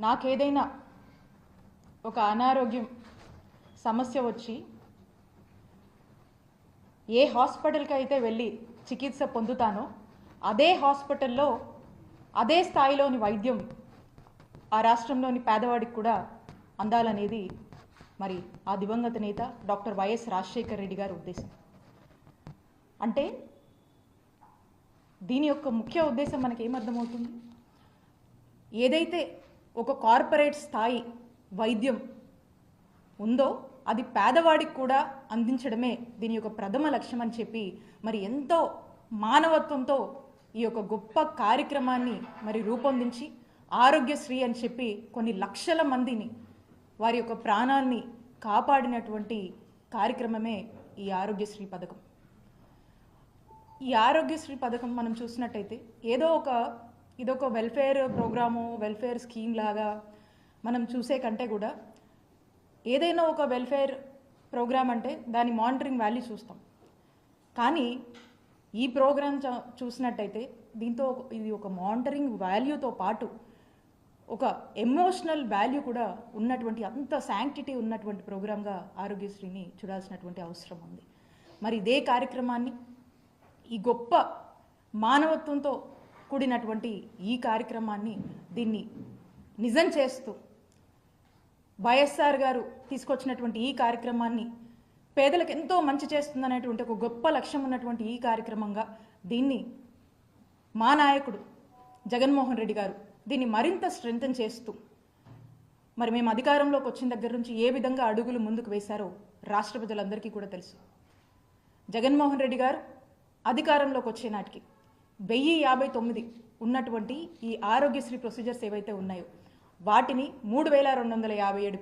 నాకేదైనా ఒక అనారోగ్యం సమస్య వచ్చి ఏ హాస్పిటల్కి అయితే వెళ్ళి చికిత్స పొందుతానో అదే హాస్పిటల్లో అదే స్థాయిలోని వైద్యం ఆ రాష్ట్రంలోని పేదవాడికి కూడా అందాలనేది మరి ఆ దివంగత నేత డాక్టర్ వైఎస్ రాజశేఖర్ రెడ్డి గారి ఉద్దేశం. అంటే దీని యొక్క ముఖ్య ఉద్దేశం మనకేమర్థమవుతుంది? ఏదైతే ఒక కార్పొరేట్ స్థాయి వైద్యం ఉందో అది పేదవాడికి కూడా అందించడమే దీని యొక్క ప్రథమ లక్ష్యం అని చెప్పి మరి ఎంతో మానవత్వంతో ఈ యొక్క గొప్ప కార్యక్రమాన్ని మరి రూపొందించి ఆరోగ్యశ్రీ అని చెప్పి కొన్ని లక్షల మందిని వారి యొక్క ప్రాణాన్ని కాపాడినటువంటి కార్యక్రమమే ఈ ఆరోగ్యశ్రీ పథకం. ఈ ఆరోగ్యశ్రీ పథకం మనం చూసినట్టయితే ఇదొక వెల్ఫేర్ ప్రోగ్రాము, వెల్ఫేర్ స్కీమ్ లాగా మనం చూసే కంటే కూడా ఏదైనా ఒక వెల్ఫేర్ ప్రోగ్రామ్ అంటే దాని మానిటరింగ్ వాల్యూ చూస్తాం. కానీ ఈ ప్రోగ్రామ్ చూసినట్టయితే దీంతో ఇది ఒక మానిటరింగ్ వాల్యూతో పాటు ఒక ఎమోషనల్ వాల్యూ కూడా ఉన్నటువంటి అంత శాంక్టిటీ ఉన్నటువంటి ప్రోగ్రామ్గా ఆరోగ్యశ్రీని చూడాల్సినటువంటి అవసరం ఉంది. మరి ఇదే కార్యక్రమాన్ని ఈ గొప్ప మానవత్వంతో కూడినటువంటి ఈ కార్యక్రమాన్ని దీన్ని నిజం చేస్తూ వైఎస్ఆర్ గారు తీసుకొచ్చినటువంటి ఈ కార్యక్రమాన్ని పేదలకు ఎంతో మంచి చేస్తుందనేటువంటి ఒక గొప్ప లక్ష్యం ఉన్నటువంటి ఈ కార్యక్రమంగా దీన్ని మా నాయకుడు జగన్మోహన్ రెడ్డి గారు దీన్ని మరింత స్ట్రెంథెన్ చేస్తూ మరి మేము అధికారంలోకి వచ్చిన దగ్గర నుంచి ఏ విధంగా అడుగులు ముందుకు వేశారో రాష్ట్ర ప్రజలందరికీ కూడా తెలుసు. జగన్మోహన్ రెడ్డి గారు అధికారంలోకి వచ్చే నాటికి 1059 ఉన్నటువంటి ఈ ఆరోగ్యశ్రీ ప్రొసీజర్స్ ఏవైతే ఉన్నాయో వాటిని 3257